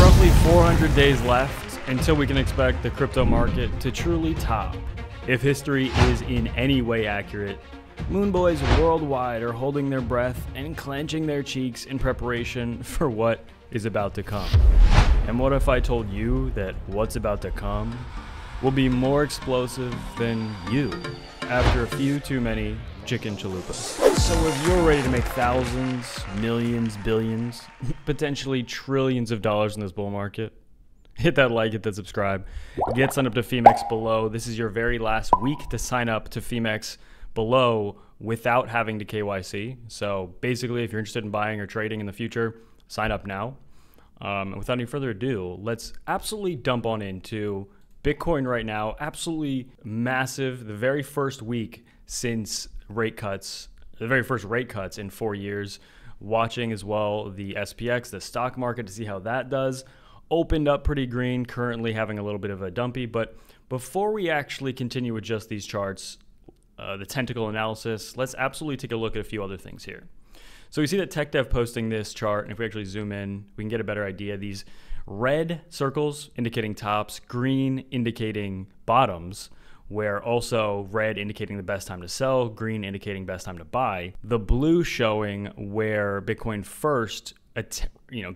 roughly 400 days left until we can expect the crypto market to truly top. If history is in any way accurate, Moonboys worldwide are holding their breath and clenching their cheeks in preparation for what is about to come. And what if I told you that what's about to come will be more explosive than you after a few too many chicken chalupas? So if you're ready to make thousands, millions, billions, potentially trillions of dollars in this bull market, hit that like, hit that subscribe, get signed up to FEMX below. This is your very last week to sign up to FEMX below without having to KYC. So basically, if you're interested in buying or trading in the future, sign up now. And without any further ado, let's absolutely dump on into Bitcoin right now. Absolutely massive. The very first week since rate cuts, the very first rate cuts in 4 years. Watching as well the SPX, the stock market, to see how that does. Opened up pretty green, currently having a little bit of a dumpy. But before we actually continue with just these charts, the tentacle analysis, let's absolutely take a look at a few other things here. So we see that TechDev posting this chart, and if we actually zoom in, we can get a better idea. These red circles indicating tops, green indicating bottoms, where also red indicating the best time to sell, green indicating best time to buy. The blue showing where Bitcoin first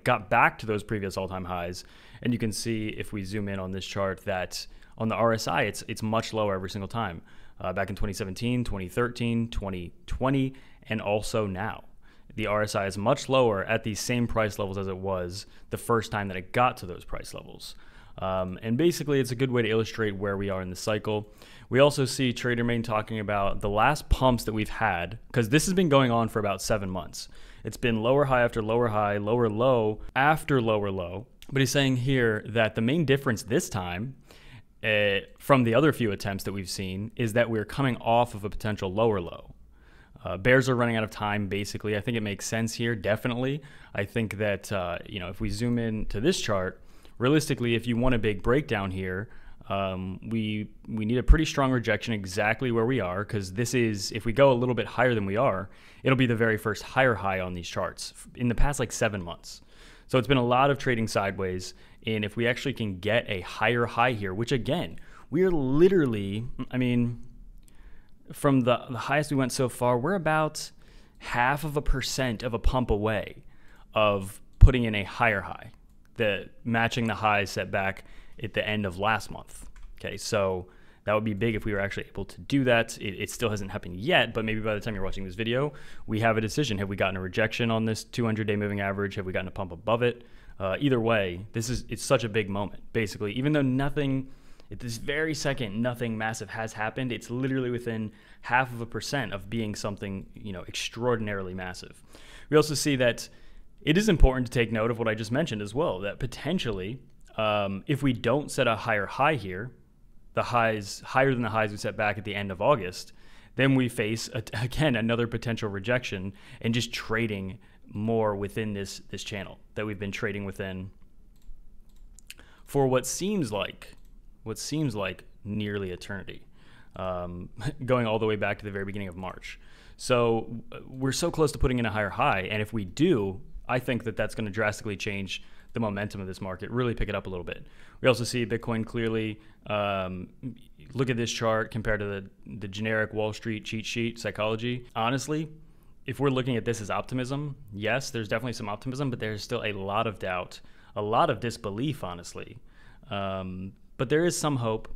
got back to those previous all-time highs. And you can see if we zoom in on this chart that on the RSI, it's much lower every single time. Back in 2017, 2013, 2020, and also now. The RSI is much lower at these same price levels as it was the first time that it got to those price levels. And basically, it's a good way to illustrate where we are in the cycle. We also see TraderMain talking about the last pumps that we've had, because this has been going on for about 7 months. It's been lower high after lower high, lower low after lower low. But he's saying here that the main difference this time from the other few attempts that we've seen is that we're coming off of a potential lower low. Bears are running out of time, basically. I think it makes sense here, definitely. I think that, if we zoom in to this chart, realistically, if you want a big breakdown here, we need a pretty strong rejection exactly where we are, because this is, if we go a little bit higher than we are, it'll be the very first higher high on these charts in the past like 7 months. So it's been a lot of trading sideways, and if we actually can get a higher high here, which again, we are literally, from the highest we went so far, we're about 0.5% of a pump away of putting in a higher high, matching the highs set back at the end of last month. Okay, so that would be big if we were actually able to do that. It still hasn't happened yet, but maybe by the time you're watching this video, we have a decision. Have we gotten a rejection on this 200-day moving average? Have we gotten a pump above it? Either way, it's such a big moment, basically. Even though nothing, at this very second, nothing massive has happened, it's literally within 0.5% of being something, extraordinarily massive. We also see that it is important to take note of what I just mentioned as well, that potentially, if we don't set a higher high here, the highs higher than the highs we set back at the end of August, then we face, again, another potential rejection and just trading more within this channel that we've been trading within for what seems like nearly eternity, going all the way back to the very beginning of March. So we're so close to putting in a higher high, and if we do, I think that that's going to drastically change the momentum of this market, really pick it up a little bit. We also see Bitcoin clearly, look at this chart compared to the generic Wall Street cheat sheet psychology. Honestly, if we're looking at this as optimism, yes, there's definitely some optimism, but there's still a lot of doubt, a lot of disbelief, honestly. But there is some hope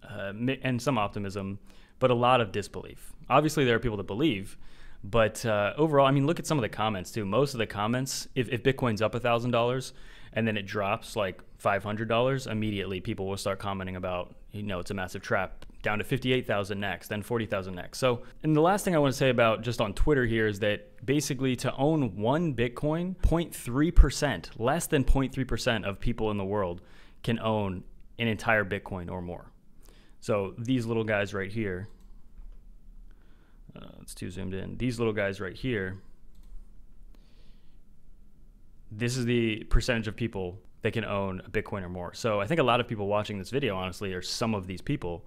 and some optimism, but a lot of disbelief. Obviously, there are people that believe, but overall, look at some of the comments too. Most of the comments, if Bitcoin's up $1,000 and then it drops like $500, immediately people will start commenting about, it's a massive trap, down to 58,000 next, then 40,000 next. So, and the last thing I want to say about just on Twitter here is that basically to own one Bitcoin, 0.3%, less than 0.3% of people in the world can own an entire Bitcoin or more. So these little guys right here, it's too zoomed in. These little guys right here, this is the percentage of people that can own a Bitcoin or more. So I think a lot of people watching this video, honestly, are some of these people,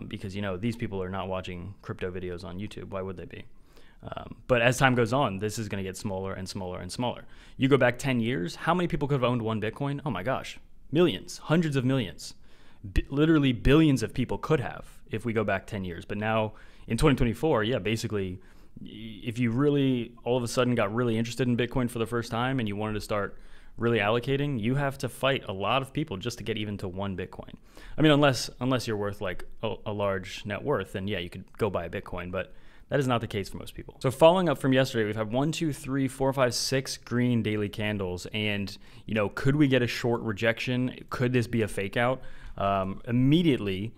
because these people are not watching crypto videos on YouTube. Why would they be? But as time goes on, this is going to get smaller and smaller and smaller. You go back 10 years, how many people could have owned one Bitcoin? Oh my gosh, millions, hundreds of millions. Literally billions of people could have if we go back 10 years. But now in 2024, yeah, basically, if you really all of a sudden got really interested in Bitcoin for the first time and you wanted to start really allocating, you have to fight a lot of people just to get even to one Bitcoin. I mean, unless you're worth like a large net worth, then yeah, you could go buy a Bitcoin, but that is not the case for most people. So following up from yesterday, we've had 1, 2, 3, 4, 5, 6 green daily candles. And, you know, could we get a short rejection? Could this be a fake out? Immediately,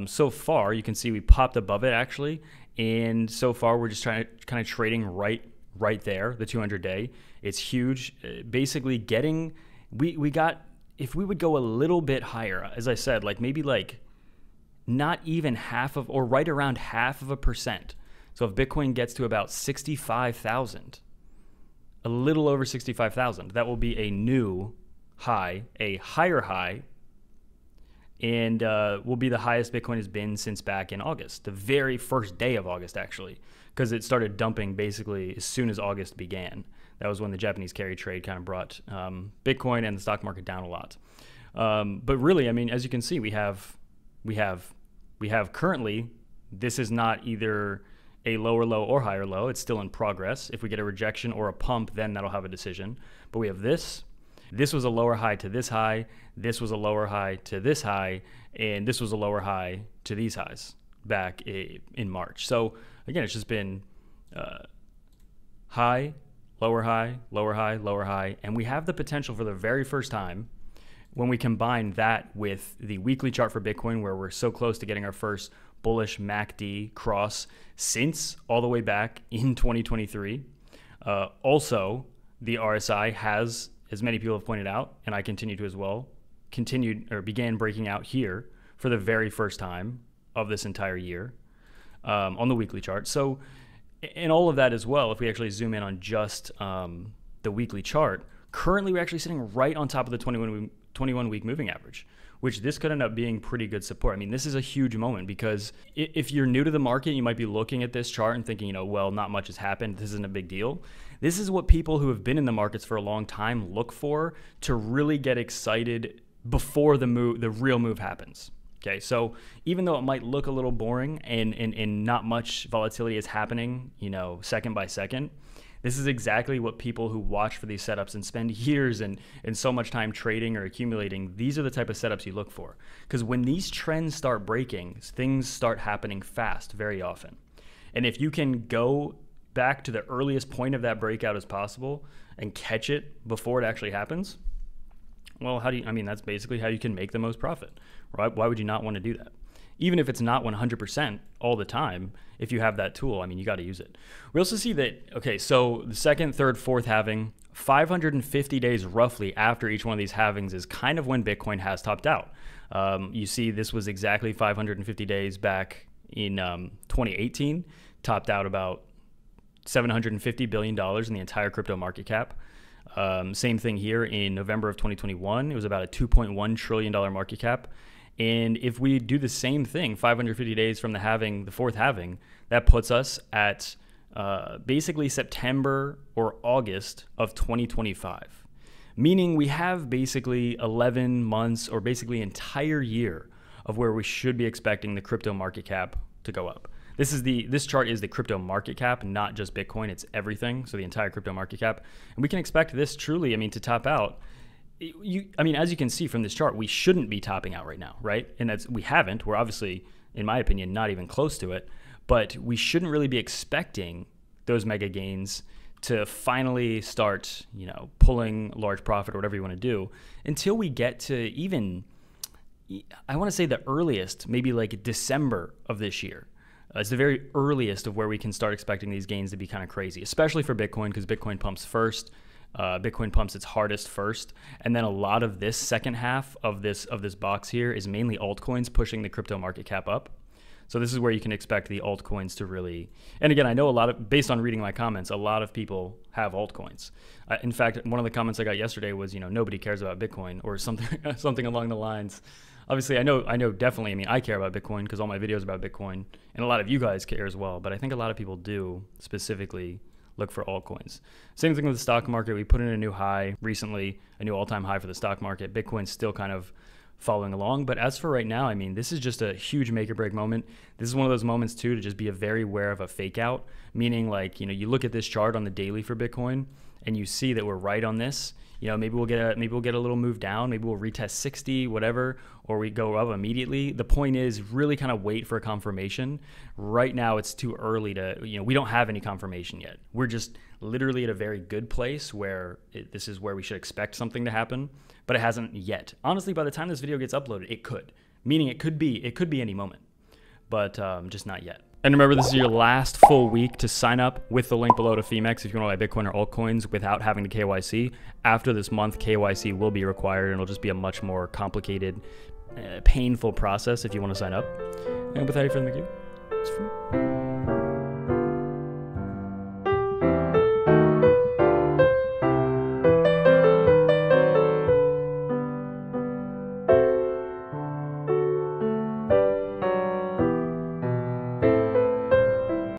so far, you can see we popped above it actually. And so far, we're just kind of trading right there, the 200-day. It's huge. Basically getting, we got, if we would go a little bit higher, as I said, like maybe like not even half of, or right around 0.5%. So if Bitcoin gets to about 65,000, a little over 65,000, that will be a new high, a higher high, and will be the highest Bitcoin has been since back in August, the very first day of August, actually, because it started dumping basically as soon as August began. That was when the Japanese carry trade kind of brought Bitcoin and the stock market down a lot. But really, I mean, as you can see, we have currently, this is not either a lower low or higher low. It's still in progress. If we get a rejection or a pump, then that'll have a decision. But we have this. This was a lower high to this high. This was a lower high to this high. And this was a lower high to these highs back in March. So again, it's just been high, lower high, lower high, lower high. And we have the potential for the very first time when we combine that with the weekly chart for Bitcoin, where we're so close to getting our first bullish MACD cross since all the way back in 2023. Also, the RSI has, as many people have pointed out, and I continue to as well, began breaking out here for the very first time of this entire year on the weekly chart. So in all of that as well, if we actually zoom in on just the weekly chart, currently we're actually sitting right on top of the 21-week moving average, which this could end up being pretty good support. I mean, this is a huge moment because if you're new to the market, you might be looking at this chart and thinking, you know, well, not much has happened. This isn't a big deal. This is what people who have been in the markets for a long time look for to really get excited before the real move happens. Okay, so even though it might look a little boring and not much volatility is happening, you know, second by second, this is exactly what people who watch for these setups and spend years and so much time trading or accumulating, these are the type of setups you look for. Because when these trends start breaking, things start happening fast very often. And if you can go back to the earliest point of that breakout as possible and catch it before it actually happens, well, that's basically how you can make the most profit, right? Why would you not want to do that? Even if it's not 100% all the time, if you have that tool, I mean, you got to use it. We also see that, okay, so the second, third, fourth halving, 550 days roughly after each one of these halvings is kind of when Bitcoin has topped out. You see this was exactly 550 days back in 2018, topped out about $750 billion in the entire crypto market cap. Same thing here in November of 2021. It was about a $2.1 trillion market cap. And if we do the same thing, 550 days from the fourth halving, that puts us at basically September or August of 2025. Meaning we have basically 11 months or basically entire year of where we should be expecting the crypto market cap to go up. This chart is the crypto market cap, not just Bitcoin. It's everything, so the entire crypto market cap. And we can expect this truly, to top out. As you can see from this chart, we shouldn't be topping out right now, right? And we haven't. We're obviously, in my opinion, not even close to it. But we shouldn't really be expecting those mega gains to finally start, pulling large profit or whatever you want to do until we get to even, I want to say the earliest, maybe like December of this year. It's the very earliest of where we can start expecting these gains to be kind of crazy, especially for Bitcoin, because Bitcoin pumps first. Bitcoin pumps its hardest first, and then a lot of this second half of this box here is mainly altcoins pushing the crypto market cap up. So this is where you can expect the altcoins to really, and again, I know based on reading my comments, a lot of people have altcoins. In fact, one of the comments I got yesterday was, nobody cares about Bitcoin or something along the lines obviously I know definitely, I mean, I care about Bitcoin because all my videos are about Bitcoin, and a lot of you guys care as well, but I think a lot of people do specifically look for altcoins. Same thing with the stock market. We put in a new high recently, a new all-time high for the stock market. Bitcoin's still kind of following along, but as for right now, I mean, this is just a huge make or break moment. This is one of those moments too to just be very aware of a fake out, meaning like, you know, you look at this chart on the daily for Bitcoin and you see that we're right on this. You know, maybe we'll get a little move down, maybe we'll retest 60, whatever, or we go up immediately. The point is really kind of wait for a confirmation. Right now it's too early to, you know, we don't have any confirmation yet. We're just literally at a very good place where this is where we should expect something to happen, but it hasn't yet. Honestly, by the time this video gets uploaded, it could, meaning it could be any moment, but just not yet. And remember, this is your last full week to sign up with the link below to FEMEX if you want to buy Bitcoin or altcoins without having to KYC. After this month, KYC will be required, and it'll just be a much more complicated, painful process if you want to sign up. And without any further ado, it's for me.